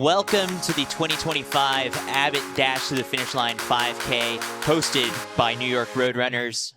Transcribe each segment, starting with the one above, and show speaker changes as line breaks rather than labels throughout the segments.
Welcome to the 2025 Abbott Dash to the Finish Line 5K, hosted by New York Roadrunners.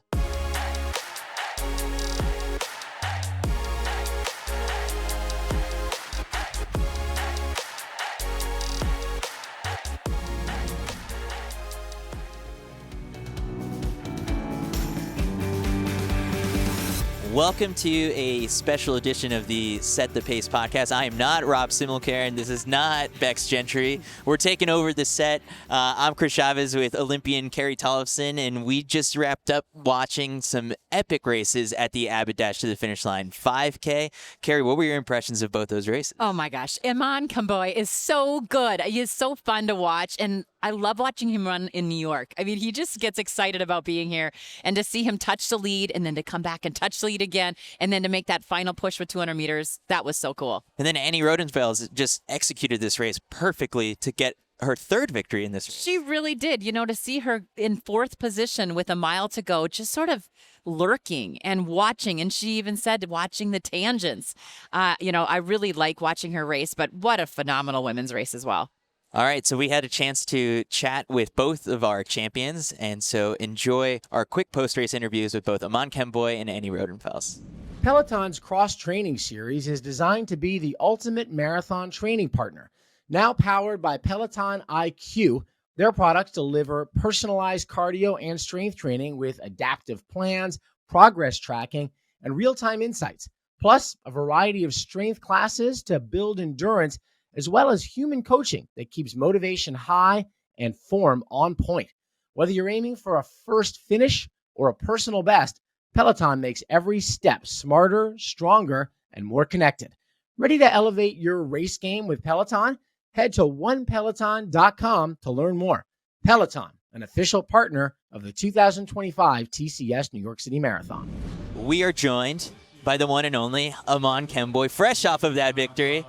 Welcome to a special edition of the Set the Pace podcast. I am not Rob Simulcare, and this is not Bex Gentry. We're taking over the set. I'm Chris Chavez with Olympian Carrie Tollefson, and we just wrapped up watching some epic races at the Abbott Dash to the Finish Line 5K. Carrie, what were your impressions of both those races?
Oh my gosh, Amon Kemboi is so good. He is so fun to watch, and I love watching him run in New York. I mean, he just gets excited about being here, and to see him touch the lead and then to come back and touch the lead again and then to make that final push with 200 meters, that was so cool.
And then Annie Rodenfels just executed this race perfectly to get her third victory in this race.
She really did. You know, to see her in fourth position with a mile to go, just sort of lurking and watching. And she even said watching the tangents. I really like watching her race, but what a phenomenal women's race as well.
All right, so we had a chance to chat with both of our champions, and so enjoy our quick post-race interviews with both Amon Kemboi and Annie Rodenfels.
Peloton's cross-training series is designed to be the ultimate marathon training partner. Now powered by Peloton IQ, their products deliver personalized cardio and strength training with adaptive plans, progress tracking, and real-time insights, plus a variety of strength classes to build endurance, as well as human coaching that keeps motivation high and form on point. Whether you're aiming for a first finish or a personal best, Peloton makes every step smarter, stronger, and more connected. Ready to elevate your race game with Peloton? Head to onepeloton.com to learn more. Peloton, an official partner of the 2025 TCS New York City Marathon.
We are joined by the one and only Amon Kemboi, fresh off of that victory.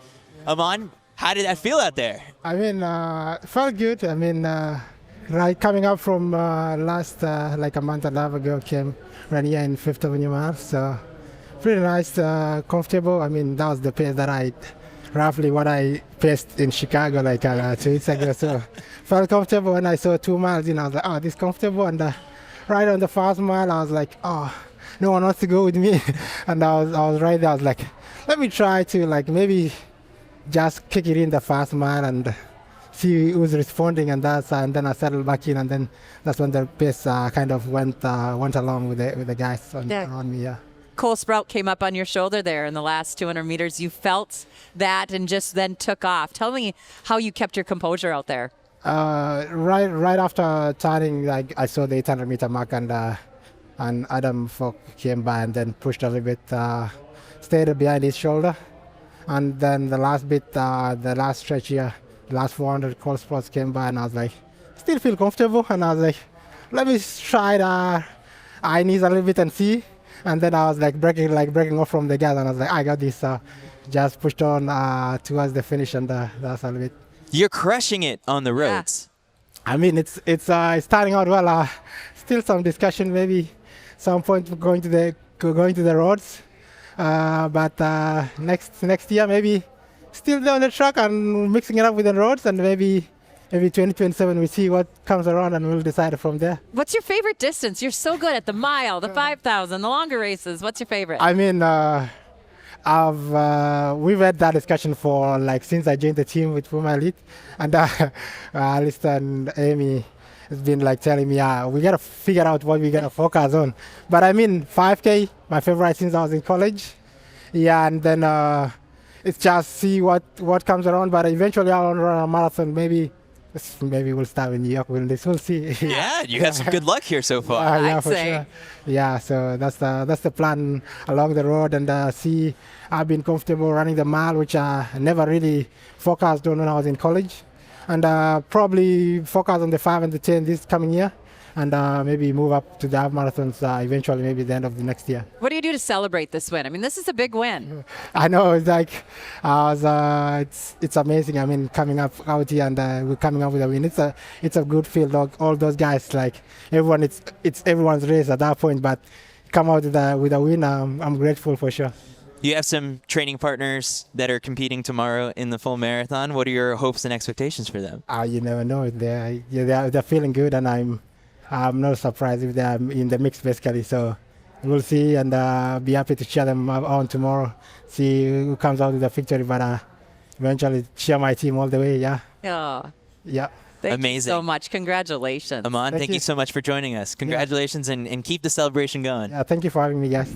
Amon, how did that feel out there?
I mean, felt good. I mean, right coming up from last, like a month and a half ago, came right here in Fifth Avenue Mile. So pretty nice, comfortable. I mean, that was the pace that roughly what I paced in Chicago like 2 weeks ago. So felt comfortable when I saw 2 miles in. I was like, oh, this is comfortable. And right on the first mile, I was like, oh, no one wants to go with me. And I was right there. I was like, let me try to maybe just kick it in the first mile and see who's responding, and and then I settled back in, and then that's when the pace kind of went along with the guys around me. Yeah.
Cole Sprout came up on your shoulder there in the last 200 meters. You felt that and just then took off. Tell me how you kept your composure out there.
Right after turning, I saw the 800-meter mark, and Adam Falk came by and then pushed a little bit, stayed behind his shoulder. And then the last bit, the last stretch here, the last 400, Cole Sprout came by, and I was like, still feel comfortable. And I was like, let me try the high knees a little bit and see. And then I was breaking off from the gas, and I was like, I got this. Just pushed on towards the finish, and that's a little bit.
You're crushing it on the roads.
Yeah. I mean, it's starting out well. Still some discussion, maybe some point going to the roads. But next year, maybe still down the track and mixing it up with the roads, and maybe 2027 we see what comes around and we'll decide from there.
What's your favorite distance? You're so good at the mile, the 5,000, the longer races. What's your favorite?
I mean, we've had that discussion for since I joined the team with Puma Elite, and Alistair and Amy has been telling me, we gotta figure out what we gotta focus on. But I mean, 5K, my favorite since I was in college. Yeah, and then it's just see what comes around. But eventually I'll run a marathon. Maybe we'll start in New York. We'll see.
Yeah, you had some good luck here so far.
Yeah, for sure. Yeah, so that's the plan along the road, and see. I've been comfortable running the mile, which I never really focused on when I was in college. And probably focus on the 5 and the 10 this coming year, and maybe move up to the half marathons eventually, maybe the end of the next year.
What do you do to celebrate this win? I mean, this is a big win.
I know, it's amazing. I mean, coming up out here and we're coming up with a win. It's a good feel. All those guys, everyone, it's everyone's race at that point, but come out with a win. I'm grateful for sure.
You have some training partners that are competing tomorrow in the full marathon. What are your hopes and expectations for them?
You never know. They're feeling good, and I'm not surprised if they're in the mix, basically. So we'll see, and be happy to cheer them on tomorrow, see who comes out with the victory, but eventually cheer my team all the way, yeah. Yeah.
Thank
Amazing.
you so much. Congratulations.
Amon, thank you so much for joining us. Congratulations, and keep the celebration going.
Yeah, thank you for having me, guys.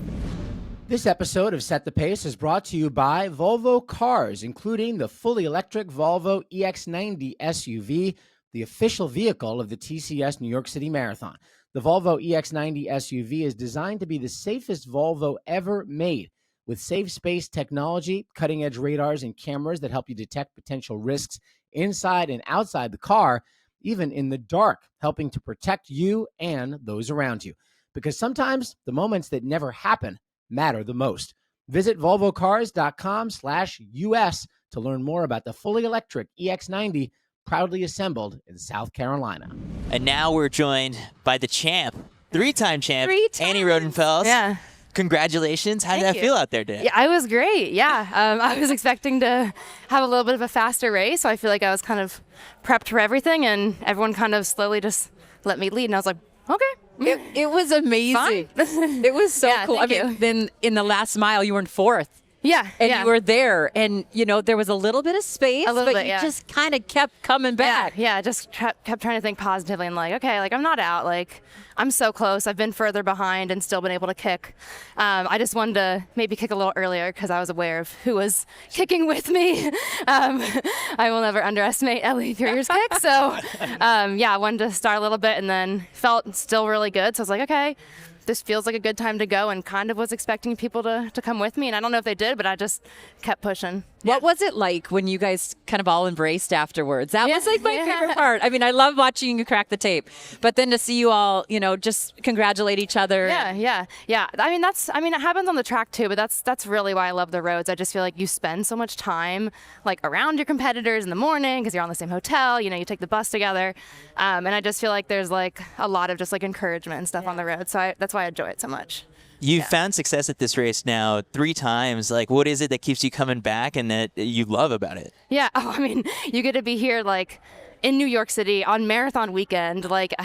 This episode of Set the Pace is brought to you by Volvo Cars, including the fully electric Volvo EX90 SUV, the official vehicle of the TCS New York City Marathon. The Volvo EX90 SUV is designed to be the safest Volvo ever made, with safe space technology, cutting-edge radars and cameras that help you detect potential risks inside and outside the car, even in the dark, helping to protect you and those around you. Because sometimes the moments that never happen matter the most. Visit volvocars.com/US to learn more about the fully electric EX90 proudly assembled in South Carolina.
And now we're joined by the champ, three-time champ, Annie Rodenfels.
Yeah.
Congratulations. How did
Thank
that
you.
feel out there today?
Yeah, I was great. Yeah. I was expecting to have a little bit of a faster race, so I feel like I was kind of prepped for everything, and everyone kind of slowly just let me lead, and I was like, okay.
It was amazing. It was so
Yeah,
cool.
thank you.
Then in the last mile, you were in fourth.
Yeah.
And
yeah.
you were there, and there was a little bit of space,
A little
but
bit,
you
yeah.
just kind of kept coming back.
Yeah, just kept trying to think positively and like, okay, like I'm not out. Like I'm so close. I've been further behind and still been able to kick. I just wanted to maybe kick a little earlier because I was aware of who was kicking with me. I will never underestimate Ellie Thurier's kick. So yeah, I wanted to start a little bit and then felt still really good. So I was like, okay, this feels like a good time to go, and kind of was expecting people to come with me. And I don't know if they did, but I just kept pushing.
What was it like when you guys kind of all embraced afterwards? That was like my
Yeah.
favorite part. I mean, I love watching you crack the tape, but then to see you all, just congratulate each other.
Yeah. I mean, it happens on the track too, but that's really why I love the roads. I just feel like you spend so much time like around your competitors in the morning because you're on the same hotel, you take the bus together. And I just feel like there's like a lot of just like encouragement and stuff on the road. So that's why I enjoy it so much.
You've found success at this race now 3 times. Like, what is it that keeps you coming back and that you love about it?
Yeah. Oh, I mean, you get to be here like in New York City on marathon weekend, like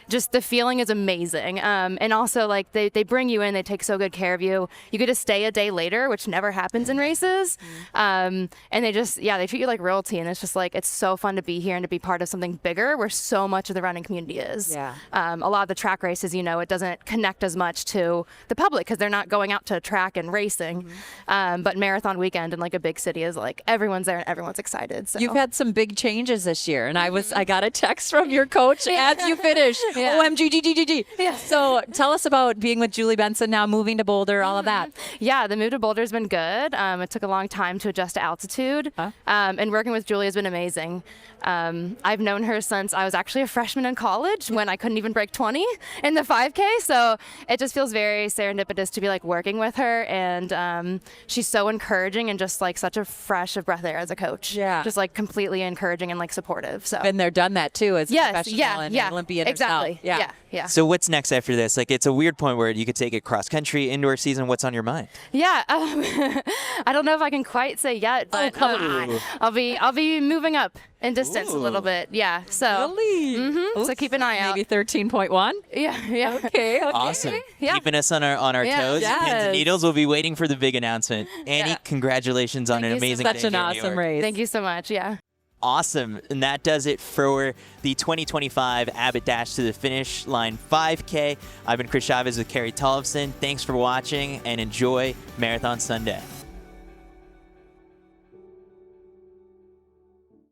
just the feeling is amazing. And also like they bring you in, they take so good care of you. You get to stay a day later, which never happens in races. And they they treat you like royalty. And it's just like, it's so fun to be here and to be part of something bigger where so much of the running community is.
Yeah.
A lot of the track races, it doesn't connect as much to the public because they're not going out to track and racing. But marathon weekend in like a big city is like everyone's there and everyone's excited. So.
You've had some big changes this year, and I got a text from your coach as you finished.
Yeah.
OMG, GGGG.
Yeah.
So tell us about being with Julie Benson now, moving to Boulder, all of that.
Yeah, the move to Boulder has been good. It took a long time to adjust to altitude, and working with Julie has been amazing. I've known her since I was actually a freshman in college when I couldn't even break 20 in the 5K, so it just feels very serendipitous to be like working with her, and she's so encouraging and just like such a fresh of breath air as a coach.
Yeah.
Just like completely encouraging and like supportive. So.
Been there, done that too, as a professional and an Olympian
exactly.
herself.
Yeah.
So what's next after this? Like, it's a weird point where you could take it cross country, indoor season. What's on your mind?
Yeah, I don't know if I can quite say yet, but
come on.
I'll be moving up in distance a little bit. Yeah, so
Really?
so keep an eye out.
Maybe 13.1?
Yeah.
Okay.
Awesome.
Yeah.
Keeping us on our
Yeah.
toes.
Yes.
Pins and needles. We'll be waiting for the big announcement. Annie,
Yeah.
congratulations on an
Thank you so
amazing
Such
day
an
here in New
awesome
York.
race.
Thank you so much. Yeah.
Awesome. And that does it for the 2025 Abbott Dash to the Finish Line 5K. I've been Chris Chavez with Carrie Tollefson. Thanks for watching and enjoy Marathon Sunday.